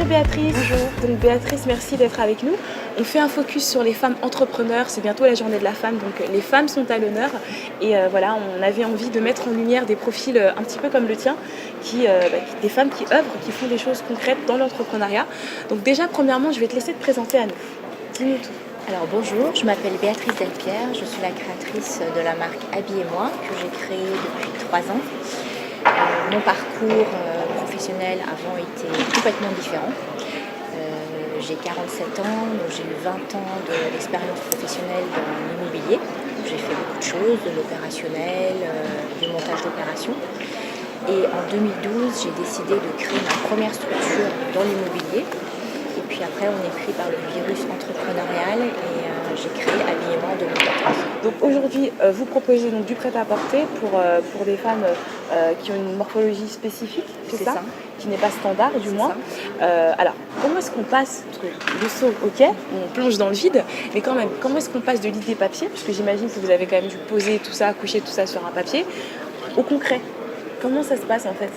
Béatrice. Bonjour. Donc Béatrice, merci d'être avec nous. On fait un focus sur les femmes entrepreneurs. C'est bientôt la journée de la femme, donc les femmes sont à l'honneur. Et voilà, on avait envie de mettre en lumière des profils un petit peu comme le tien, des femmes qui œuvrent, qui font des choses concrètes dans l'entrepreneuriat. Donc déjà, premièrement, je vais te laisser te présenter à nous. Dis-nous tout. Alors bonjour, je m'appelle Béatrice Delpierre, je suis la créatrice de la marque Habillez-moi que j'ai créée depuis 3 ans. Mon parcours professionnel avant était complètement différent. J'ai 47 ans, donc j'ai eu 20 ans d'expérience professionnelle dans l'immobilier. J'ai fait beaucoup de choses, de l'opérationnel, du montage d'opérations. Et en 2012, j'ai décidé de créer ma première structure dans l'immobilier. Et puis après, on est pris par le virus entrepreneurial et j'ai créé Habillez-moi en 2014. Donc aujourd'hui, vous proposez donc du prêt-à-porter pour des femmes qui ont une morphologie spécifique, c'est ça, qui n'est pas standard du moins. Alors, comment est-ce qu'on passe, parce que le saut, ok, on plonge dans le vide, mais quand même, comment est-ce qu'on passe de l'idée papier, parce que j'imagine que vous avez quand même dû poser tout ça, coucher tout ça sur un papier, au concret? Comment ça se passe en fait?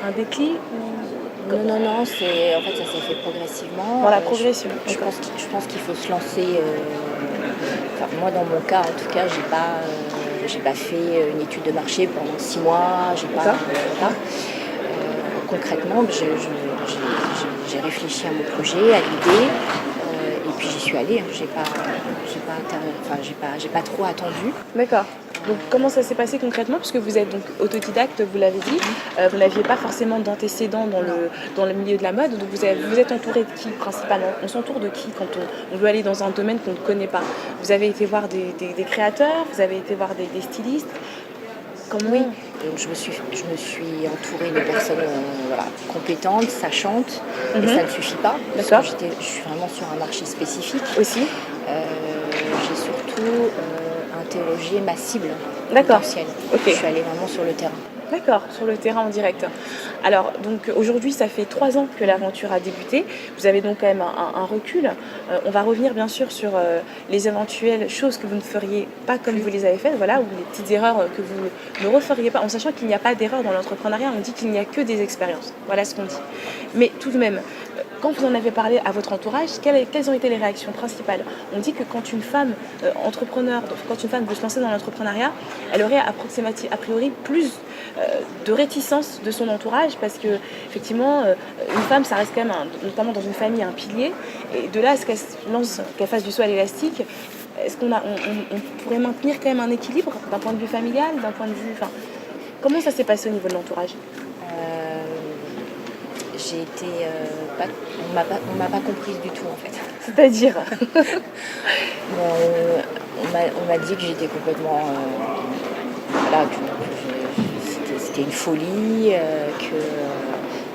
Un déclic ou... Non, c'est, en fait, ça s'est fait progressivement. Dans la progression. Je pense qu'il faut se lancer. Enfin, moi, dans mon cas, en tout cas, j'ai pas fait une étude de marché pendant 6 mois. Voilà. Concrètement, j'ai réfléchi à mon projet, à l'idée, et puis j'y suis allée. J'ai pas trop attendu. D'accord. Donc comment ça s'est passé concrètement, puisque vous êtes donc autodidacte, vous l'avez dit, vous n'aviez pas forcément d'antécédents dans le milieu de la mode, donc vous êtes entouré de qui principalement? On s'entoure de qui quand on veut aller dans un domaine qu'on ne connaît pas? Vous avez été voir des créateurs, vous avez été voir des stylistes? Comment... Oui, donc je me suis entourée de personnes compétentes, sachantes, et ça ne suffit pas, parce que je suis vraiment sur un marché spécifique. Aussi. J'ai surtout interrogé ma cible potentielle. Okay. Je suis allée vraiment sur le terrain. D'accord, sur le terrain en direct. Alors, donc aujourd'hui, ça fait 3 ans que l'aventure a débuté. Vous avez donc quand même un recul. On va revenir bien sûr sur les éventuelles choses que vous ne feriez pas comme vous les avez faites, voilà, ou les petites erreurs que vous ne referiez pas, en sachant qu'il n'y a pas d'erreur dans l'entrepreneuriat. On dit qu'il n'y a que des expériences. Voilà ce qu'on dit. Mais tout de même, quand vous en avez parlé à votre entourage, quelles ont été les réactions principales? On dit que quand une femme entrepreneur, quand une femme veut se lancer dans l'entrepreneuriat, elle aurait a priori plus de réticence de son entourage, parce que effectivement une femme, ça reste quand même notamment dans une famille, un pilier, et de là à ce qu'elle se lance, qu'elle fasse du saut à l'élastique, est-ce qu'on pourrait maintenir quand même un équilibre d'un point de vue familial, d'un point de vue, comment ça s'est passé au niveau de l'entourage? J'ai été on m'a pas comprise du tout en fait. C'est-à-dire? On m'a dit que j'étais complètement que c'était une folie, que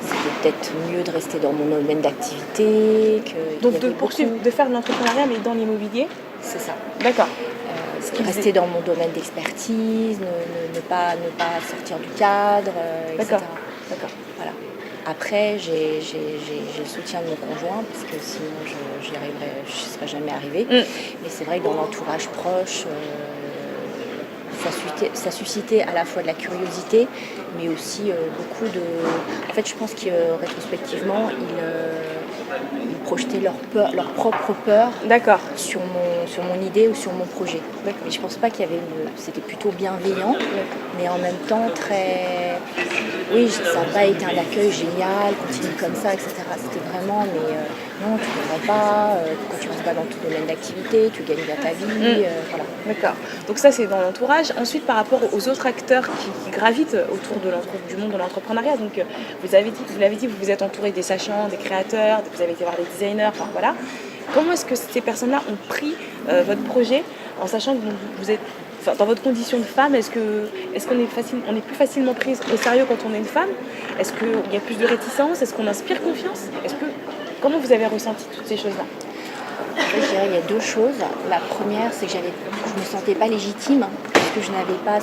c'était peut-être mieux de rester dans mon domaine d'activité. Donc de poursuivre, de faire de l'entrepreneuriat mais dans l'immobilier? C'est ça. D'accord. Rester dans mon domaine d'expertise, ne pas sortir du cadre, etc. D'accord. Voilà. Après, j'ai le soutien de mon conjoint, parce que sinon je ne serais jamais arrivée. Mais c'est vrai que dans l'entourage proche, ça suscitait à la fois de la curiosité, mais aussi beaucoup de... En fait, je pense que rétrospectivement, ils projetaient leur propre peur sur mon idée ou sur mon projet. Mais je ne pense pas qu'il y avait c'était plutôt bienveillant, mais en même temps très... Oui, ça n'a pas été un accueil génial, continue comme ça, etc. C'était vraiment, non, tu ne devrais pas, quand tu ne restes pas dans ton domaine d'activité, tu gagnes bien ta vie, voilà. D'accord. Donc ça, c'est dans l'entourage. Ensuite, par rapport aux autres acteurs qui gravitent autour du monde de l'entrepreneuriat, donc vous l'avez dit, vous vous êtes entouré des sachants, des créateurs, vous avez été voir des designers, voilà. Comment est-ce que ces personnes-là ont pris votre projet, en sachant que vous êtes... dans votre condition de femme, est-ce qu'on est plus facilement prise au sérieux quand on est une femme? Est-ce qu'il y a plus de réticence? Est-ce qu'on inspire confiance? Comment vous avez ressenti toutes ces choses-là? En fait, je dirais qu'il y a 2 choses. La première, c'est que je ne me sentais pas légitime puisque je n'avais pas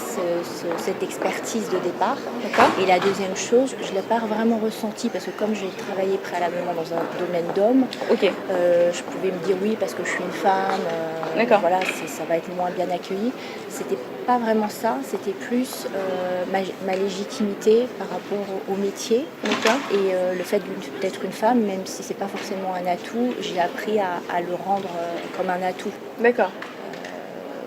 cette expertise de départ. D'accord. Et la deuxième chose, je ne l'ai pas vraiment ressenti parce que comme j'ai travaillé préalablement dans un domaine d'hommes, Ok. je pouvais me dire oui parce que je suis une femme, D'accord. voilà, ça va être moins bien accueilli. C'était pas vraiment ça, c'était plus ma légitimité par rapport au métier. D'accord. Et le fait d'être une femme, même si c'est pas forcément un atout, j'ai appris à le rendre comme un atout. D'accord.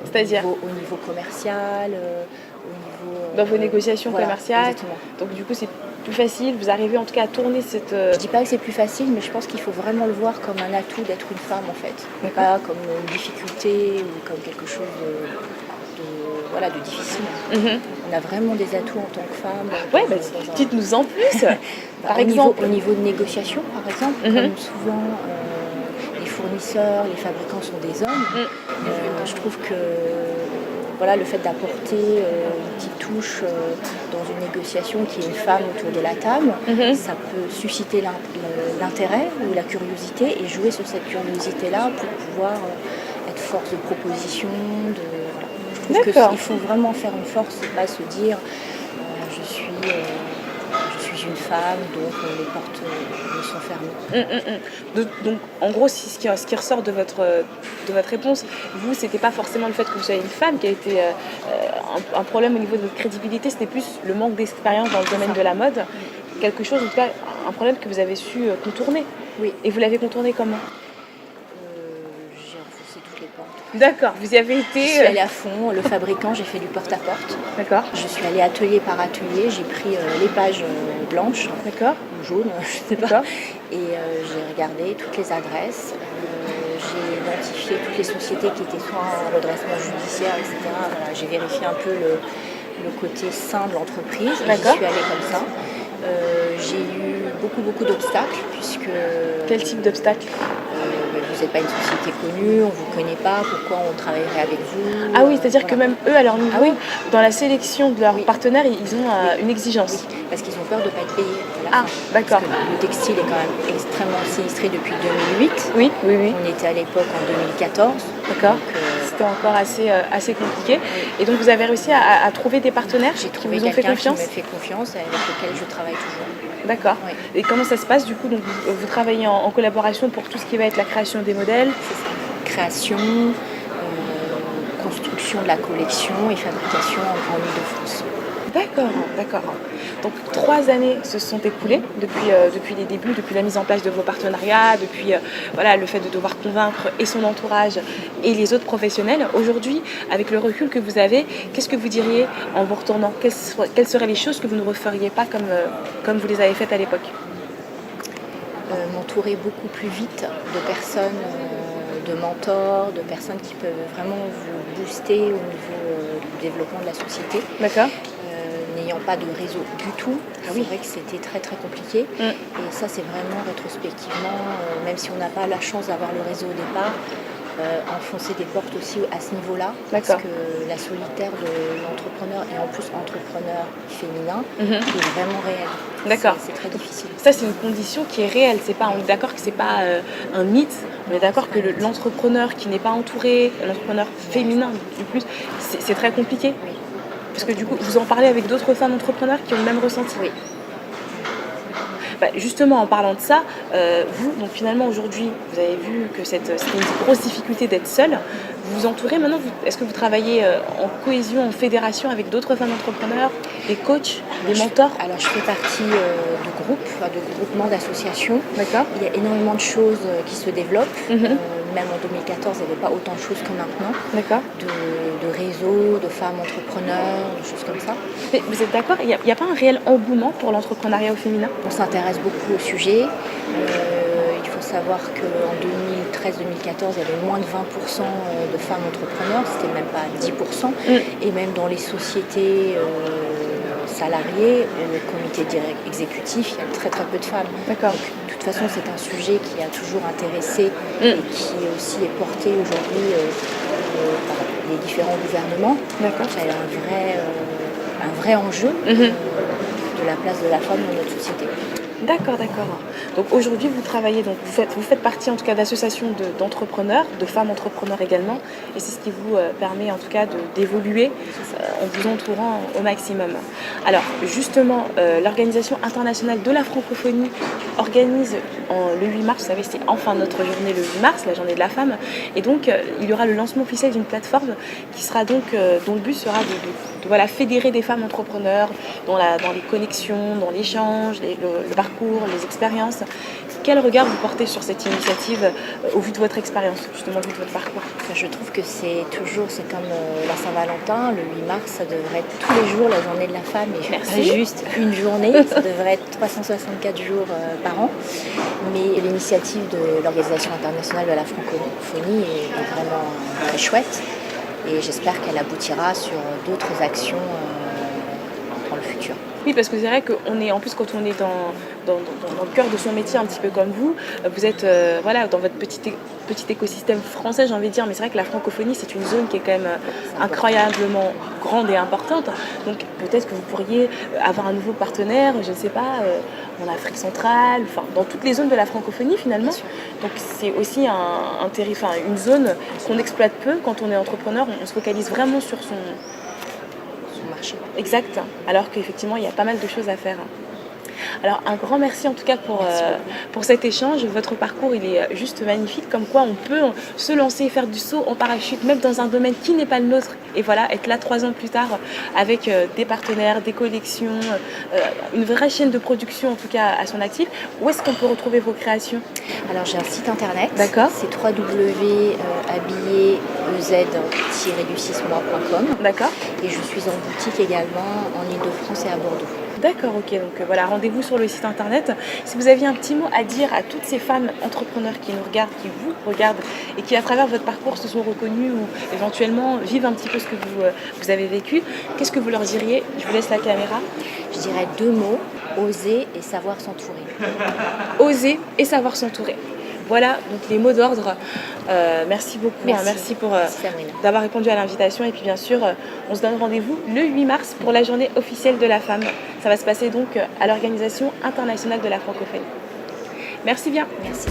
C'est-à-dire au niveau commercial, au niveau... dans vos négociations voilà, commerciales. exactement. Donc du coup, c'est plus facile. Vous arrivez en tout cas à tourner cette... Je dis pas que c'est plus facile, mais je pense qu'il faut vraiment le voir comme un atout d'être une femme en fait. D'accord. Pas comme une difficulté ou comme quelque chose de difficile. On a vraiment des atouts en tant que femme. Ouais, dites-nous en plus. Par exemple. Au niveau de négociation, par exemple, comme souvent les fournisseurs, les fabricants sont des hommes, je trouve que voilà, le fait d'apporter une petite touche dans une négociation qui est une femme autour de la table, ça peut susciter l'intérêt ou la curiosité et jouer sur cette curiosité-là pour pouvoir être force de proposition. Je trouve qu'il faut vraiment faire une force et pas se dire je suis une femme, donc les portes me sont fermées. Donc, en gros, ce qui ressort de votre réponse, vous, c'était pas forcément le fait que vous soyez une femme qui a été un problème au niveau de votre crédibilité, c'était plus le manque d'expérience dans le domaine de la mode. Quelque chose, en tout cas, un problème que vous avez su contourner. Oui. Et vous l'avez contourné comment ? J'ai enfoncé toutes les portes. D'accord, vous y avez été... Je suis allée à fond, le fabricant, j'ai fait du porte-à-porte. D'accord. Je suis allée atelier par atelier, j'ai pris les pages blanches, d'accord, ou jaunes, je ne sais pas, et j'ai regardé toutes les adresses, j'ai identifié toutes les sociétés qui étaient soit en redressement judiciaire, etc. Voilà, j'ai vérifié un peu le côté sain de l'entreprise, j'y suis allée comme ça. J'ai eu beaucoup d'obstacles, puisque... Quel type d'obstacles ? Vous n'êtes pas une société connue, on ne vous connaît pas, pourquoi on travaillerait avec vous ? Ah oui, c'est-à-dire que même eux, à leur niveau, dans la sélection de leurs partenaires, ils ont une exigence. Oui, parce qu'ils ont peur de ne pas être payés. D'accord. Parce que le textile est quand même extrêmement sinistré depuis 2008. Oui. On était à l'époque en 2014. D'accord. C'était encore assez compliqué. Et donc vous avez réussi à trouver des partenaires qui vous ont fait confiance ? Qui me fait confiance et avec lequel je travaille toujours. D'accord. Oui. Et comment ça se passe du coup ? Donc, vous travaillez en collaboration pour tout ce qui va être la création des modèles ? C'est ça. Création, construction de la collection et fabrication en Ile-de-France. D'accord. Donc 3 années se sont écoulées depuis les débuts, depuis la mise en place de vos partenariats, depuis le fait de devoir convaincre et son entourage et les autres professionnels. Aujourd'hui, avec le recul que vous avez, qu'est-ce que vous diriez en vous retournant ? Quelles seraient les choses que vous ne referiez pas comme vous les avez faites à l'époque ? M'entourer beaucoup plus vite de personnes, de mentors, de personnes qui peuvent vraiment vous booster au niveau du développement de la société. D'accord. N'ayant pas de réseau du tout, c'est vrai que c'était très compliqué. Et ça, c'est vraiment rétrospectivement, même si on n'a pas la chance d'avoir le réseau au départ, enfoncer des portes aussi à ce niveau-là. Parce que la solitaire de l'entrepreneur, et en plus entrepreneur féminin, est vraiment réelle. D'accord. C'est très difficile. Ça, c'est une condition qui est réelle. On est d'accord que c'est pas un mythe. On est d'accord que l'entrepreneur qui n'est pas entouré, l'entrepreneur féminin du plus, c'est très compliqué. Oui. Parce que du coup, vous en parlez avec d'autres femmes entrepreneurs qui ont le même ressenti ? Oui. Justement, en parlant de ça, vous, donc finalement aujourd'hui, vous avez vu que c'était une grosse difficulté d'être seule. Vous vous entourez maintenant, est-ce que vous travaillez en cohésion, en fédération avec d'autres femmes entrepreneurs, des coachs, des mentors ? Alors je fais partie de groupes, de groupements d'associations. D'accord. Il y a énormément de choses qui se développent. Même en 2014, il n'y avait pas autant de choses que maintenant. D'accord. De réseaux, de femmes entrepreneurs, de choses comme ça. Mais vous êtes d'accord ? Il n'y a pas un réel engouement pour l'entrepreneuriat au féminin ? On s'intéresse beaucoup au sujet. Il faut savoir qu'en 2013-2014, il y avait moins de 20% de femmes entrepreneurs, c'était même pas 10%. Et même dans les sociétés salariées, au comité exécutif, il y a très peu de femmes. D'accord. Donc, de toute façon, c'est un sujet qui a toujours intéressé et qui aussi est porté aujourd'hui par les différents gouvernements. D'accord. C'est un vrai enjeu de la place de la femme dans notre société. D'accord, d'accord. Donc aujourd'hui, vous travaillez, donc vous faites partie en tout cas d'associations d'entrepreneurs, de femmes entrepreneurs également, et c'est ce qui vous permet en tout cas d'évoluer en vous entourant au maximum. Alors justement, l'Organisation internationale de la francophonie organise le 8 mars, vous savez, c'est enfin notre journée le 8 mars, la journée de la femme, et donc il y aura le lancement officiel d'une plateforme qui sera donc, dont le but sera voilà, fédérer des femmes entrepreneurs dans les connexions, dans l'échange, le parcours, les expériences. Quel regard vous portez sur cette initiative au vu de votre expérience, justement, au vu de votre parcours? Je trouve que c'est comme la Saint-Valentin, le 8 mars, ça devrait être tous les jours la journée de la femme et Merci. pas juste une journée, ça devrait être 364 jours par an. Mais l'initiative de l'Organisation internationale de la francophonie est vraiment très chouette et j'espère qu'elle aboutira sur d'autres actions dans le futur. Oui, parce que c'est vrai qu'on est, en plus, quand on est dans le cœur de son métier, un petit peu comme vous êtes voilà, dans votre petit écosystème français, j'ai envie de dire, mais c'est vrai que la francophonie, c'est une zone qui est quand même incroyablement grande et importante. Donc peut-être que vous pourriez avoir un nouveau partenaire, je ne sais pas, en Afrique centrale, enfin, dans toutes les zones de la francophonie finalement. Donc c'est aussi une zone qu'on exploite peu quand on est entrepreneur, on se focalise vraiment sur son marché. Exact, alors qu'effectivement il y a pas mal de choses à faire. Alors un grand merci en tout cas pour cet échange. Votre parcours il est juste magnifique, comme quoi on peut se lancer et faire du saut en parachute même dans un domaine qui n'est pas le nôtre et voilà, être là 3 ans plus tard avec des partenaires, des collections, une vraie chaîne de production en tout cas à son actif. Où est-ce qu'on peut retrouver vos créations? Alors j'ai un site internet, d'accord, c'est www.habillé-du6mois.com. D'accord. Et je suis en boutique également en Ile-de-France et à Bordeaux. D'accord, ok, donc voilà, rendez-vous sur le site internet. Si vous aviez un petit mot à dire à toutes ces femmes entrepreneurs qui nous regardent, qui vous regardent et qui à travers votre parcours se sont reconnues ou éventuellement vivent un petit peu ce que vous avez vécu, qu'est-ce que vous leur diriez? Je vous laisse la caméra. Je dirais 2 mots, oser et savoir s'entourer. Oser et savoir s'entourer. Voilà, donc les mots d'ordre. Merci beaucoup, merci d'avoir répondu à l'invitation. Et puis bien sûr, on se donne rendez-vous le 8 mars pour la journée officielle de la femme. Ça va se passer donc à l'Organisation internationale de la francophonie. Merci bien. Merci.